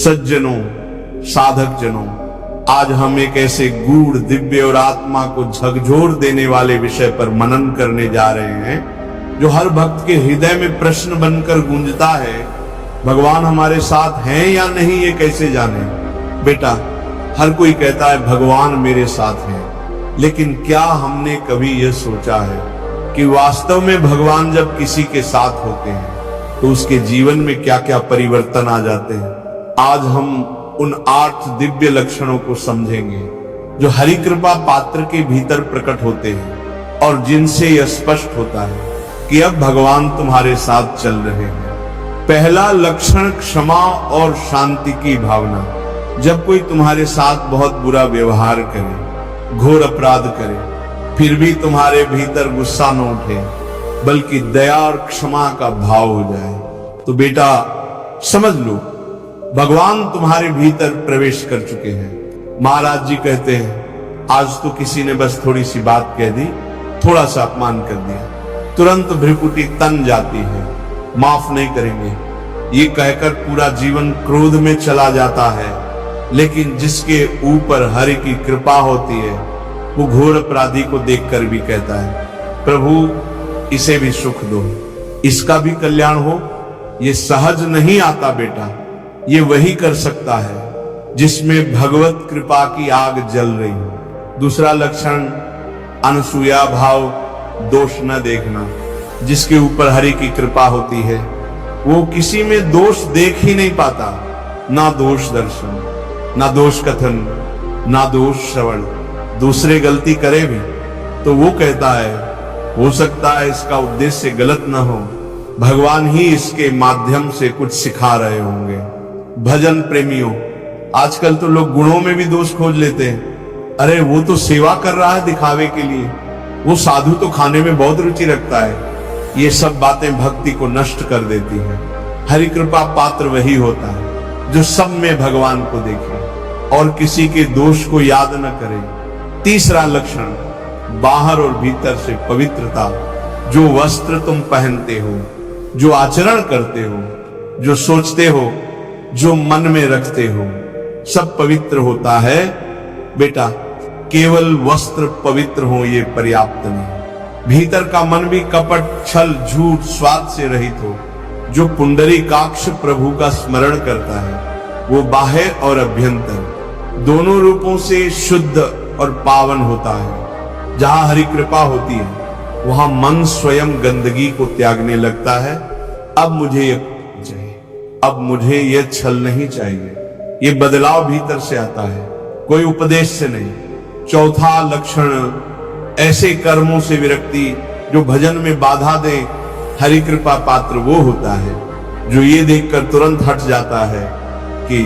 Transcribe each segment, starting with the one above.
सज्जनों, साधक जनों, आज हम एक ऐसे गूढ़, दिव्य और आत्मा को झकझोर देने वाले विषय पर मनन करने जा रहे हैं, जो हर भक्त के हृदय में प्रश्न बनकर गूंजता है। भगवान हमारे साथ हैं या नहीं, ये कैसे जाने? बेटा, हर कोई कहता है भगवान मेरे साथ हैं, लेकिन क्या हमने कभी यह सोचा है कि वास्तव में भगवान जब किसी के साथ होते हैं तो उसके जीवन में क्या क्या परिवर्तन आ जाते हैं? आज हम उन 8 दिव्य लक्षणों को समझेंगे जो हरि कृपा पात्र के भीतर प्रकट होते हैं और जिनसे यह स्पष्ट होता है कि अब भगवान तुम्हारे साथ चल रहे हैं। पहला लक्षण क्षमा और शांति की भावना। जब कोई तुम्हारे साथ बहुत बुरा व्यवहार करे, घोर अपराध करे, फिर भी तुम्हारे भीतर गुस्सा न उठे, बल्कि दया और क्षमा का भाव हो जाए, तो बेटा समझ लो भगवान तुम्हारे भीतर प्रवेश कर चुके हैं। महाराज जी कहते हैं, आज तो किसी ने बस थोड़ी सी बात कह दी, थोड़ा सा अपमान कर दिया, तुरंत भ्रिकुटी तन जाती है, माफ नहीं करेंगे, ये कहकर पूरा जीवन क्रोध में चला जाता है। लेकिन जिसके ऊपर हरि की कृपा होती है, वो घोर अपराधी को देखकर भी कहता है, प्रभु इसे भी सुख दो, इसका भी कल्याण हो। ये सहज नहीं आता बेटा, ये वही कर सकता है जिसमें भगवत कृपा की आग जल रही हो। दूसरा लक्षण अनसूया भाव, दोष न देखना। जिसके ऊपर हरि की कृपा होती है वो किसी में दोष देख ही नहीं पाता, ना दोष दर्शन, ना दोष कथन, ना दोष श्रवण। दूसरे गलती करे भी तो वो कहता है, हो सकता है इसका उद्देश्य गलत ना हो, भगवान ही इसके माध्यम से कुछ सिखा रहे होंगे। भजन प्रेमियों, आजकल तो लोग गुणों में भी दोष खोज लेते हैं। अरे वो तो सेवा कर रहा है दिखावे के लिए, वो साधु तो खाने में बहुत रुचि रखता है। ये सब बातें भक्ति को नष्ट कर देती हैं। हरि कृपा पात्र वही होता है जो सब में भगवान को देखे और किसी के दोष को याद न करे। तीसरा लक्षण बाहर और भीतर से पवित्रता। जो वस्त्र तुम पहनते हो, जो आचरण करते हो, जो सोचते हो, जो मन में रखते हो, सब पवित्र होता है। बेटा, केवल वस्त्र पवित्र हो ये पर्याप्त नहीं, भीतर का मन भी कपट, छल, झूठ, स्वार्थ से रहित हो। जो पुंडरीकाक्ष प्रभु का स्मरण करता है वो बाह्य और अभ्यंतर दोनों रूपों से शुद्ध और पावन होता है। जहां हरि कृपा होती है वहां मन स्वयं गंदगी को त्यागने लगता है। अब मुझे ये चाहिए, अब मुझे ये छल नहीं चाहिए। ये बदलाव भीतर से आता है, कोई उपदेश से नहीं। चौथा लक्षण ऐसे कर्मों से विरक्ति जो भजन में बाधा दे। हरि कृपा पात्र वो होता है जो ये देखकर तुरंत हट जाता है कि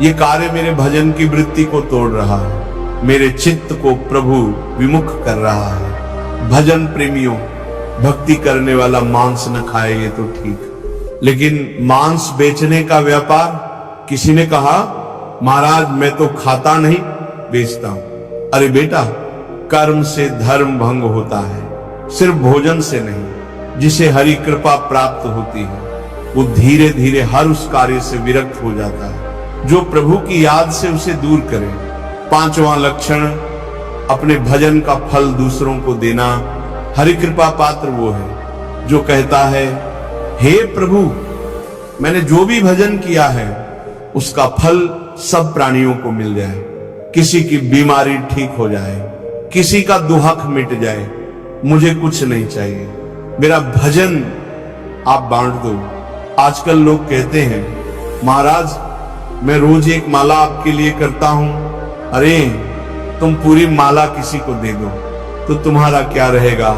ये कार्य मेरे भजन की वृत्ति को तोड़ रहा है, मेरे चित्त को प्रभु विमुख कर रहा है। भजन प्रेमियों, भक्ति करने वाला मांस न खाए ये तो ठीक, लेकिन मांस बेचने का व्यापार। किसी ने कहा, महाराज मैं तो खाता नहीं, बेचता हूं। अरे बेटा, कर्म से धर्म भंग होता है, सिर्फ भोजन से नहीं। जिसे हरि कृपा प्राप्त होती है वो धीरे धीरे हर उस कार्य से विरक्त हो जाता है जो प्रभु की याद से उसे दूर करे। पांचवा लक्षण अपने भजन का फल दूसरों को देना। हरि कृपा पात्र वो है जो कहता है, हे प्रभु, मैंने जो भी भजन किया है उसका फल सब प्राणियों को मिल जाए, किसी की बीमारी ठीक हो जाए, किसी का दुहक मिट जाए, मुझे कुछ नहीं चाहिए, मेरा भजन आप बांट दो। आजकल लोग कहते हैं, महाराज मैं रोज एक माला आपके लिए करता हूं। अरे तुम पूरी माला किसी को दे दो तो तुम्हारा क्या रहेगा?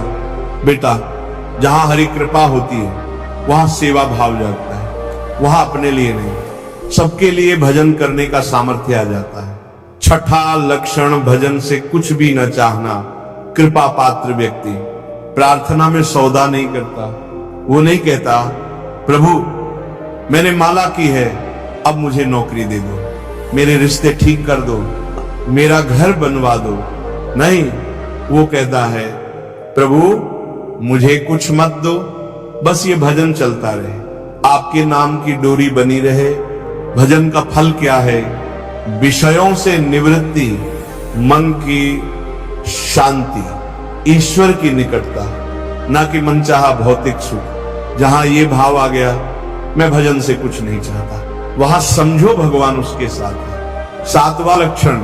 बेटा, जहां हरि कृपा होती है वहां सेवा भाव जाता है, वहां अपने लिए नहीं सबके लिए भजन करने का सामर्थ्य आ जाता है। छठा लक्षण भजन से कुछ भी न चाहना। कृपा पात्र व्यक्ति प्रार्थना में सौदा नहीं करता। वो नहीं कहता, प्रभु मैंने माला की है, अब मुझे नौकरी दे दो, मेरे रिश्ते ठीक कर दो, मेरा घर बनवा दो। नहीं, वो कहता है, प्रभु मुझे कुछ मत दो, बस ये भजन चलता रहे, आपके नाम की डोरी बनी रहे, भजन का फल क्या है? विषयों से निवृत्ति, मन की शांति, ईश्वर की निकटता, ना कि मनचाहा भौतिक सुख। जहां ये भाव आ गया, मैं भजन से कुछ नहीं चाहता, वहां समझो भगवान उसके साथ है। सातवां लक्षण,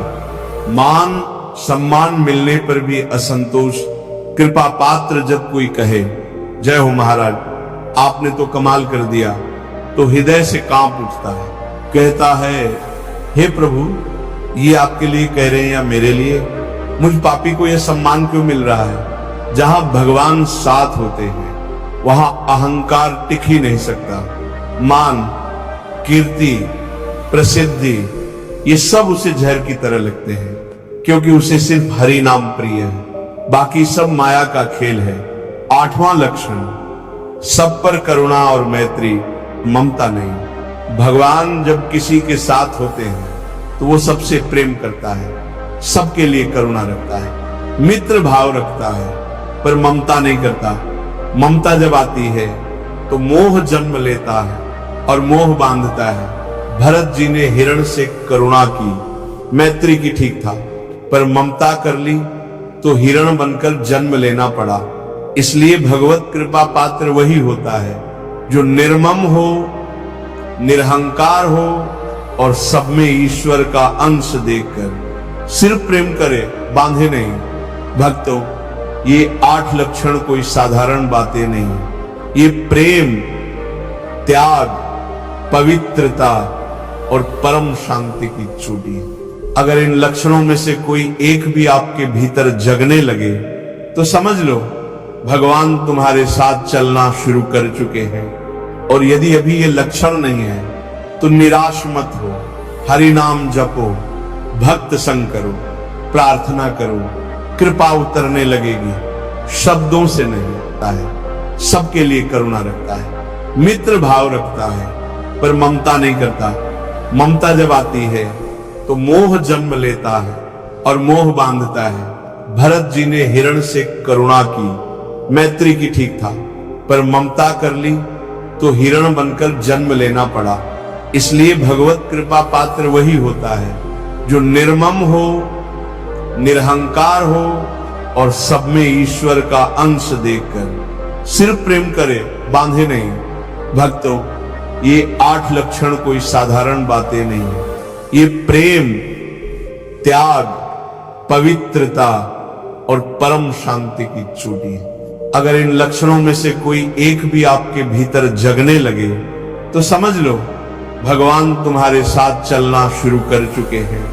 मान सम्मान मिलने पर भी असंतोष। कृपा पात्र जब कोई कहे जय हो महाराज, आपने तो कमाल कर दिया, तो हृदय से कांप उठता है, कहता है हे प्रभु, ये आपके लिए कह रहे हैं या मेरे लिए? मुझ पापी को यह सम्मान क्यों मिल रहा है? जहां भगवान साथ होते हैं वहां अहंकार टिक ही नहीं सकता। मान, कीर्ति, प्रसिद्धि, ये सब उसे जहर की तरह लगते हैं, क्योंकि उसे सिर्फ हरि नाम प्रिय है, बाकी सब माया का खेल है। आठवां लक्षण, सब पर करुणा और मैत्री, ममता नहीं। भगवान जब किसी के साथ होते हैं तो वो सबसे प्रेम करता है, सबके लिए करुणा रखता है, मित्र भाव रखता है, पर ममता नहीं करता। ममता जब आती है तो मोह जन्म लेता है और मोह बांधता है। भरत जी ने हिरण से करुणा की, मैत्री की ठीक था, पर ममता कर ली तो हिरण बनकर जन्म लेना पड़ा। इसलिए भगवत कृपा पात्र वही होता है जो निर्मम हो, निरहंकार हो और सब में ईश्वर का अंश देखकर सिर्फ प्रेम करे, बांधे नहीं। भक्तों, ये 8 लक्षण कोई साधारण बातें नहीं। ये प्रेम, त्याग, पवित्रता और परम शांति की चोटी है। अगर इन लक्षणों में से कोई एक भी आपके भीतर जगने लगे तो समझ लो भगवान तुम्हारे साथ चलना शुरू कर चुके हैं। और यदि अभी ये लक्षण नहीं है तो निराश मत हो, हरि नाम जपो, भक्त संग करो, प्रार्थना करो, कृपा उतरने लगेगी। शब्दों से नहीं रखता है, सबके लिए करुणा रखता है, मित्र भाव रखता है, पर ममता नहीं करता। ममता जब आती है तो मोह जन्म लेता है और मोह बांधता है। भरत जी ने हिरण से करुणा की, मैत्री की ठीक था, पर ममता कर ली तो हिरण बनकर जन्म लेना पड़ा। इसलिए भगवत कृपा पात्र वही होता है जो निर्मम हो, निरहंकार हो और सब में ईश्वर का अंश देखकर सिर्फ प्रेम करे, बांधे नहीं। भक्तों, ये 8 लक्षण कोई साधारण बातें नहीं है। ये प्रेम, त्याग, पवित्रता और परम शांति की चोटी है। अगर इन लक्षणों में से कोई एक भी आपके भीतर जगने लगे तो समझ लो भगवान तुम्हारे साथ चलना शुरू कर चुके हैं।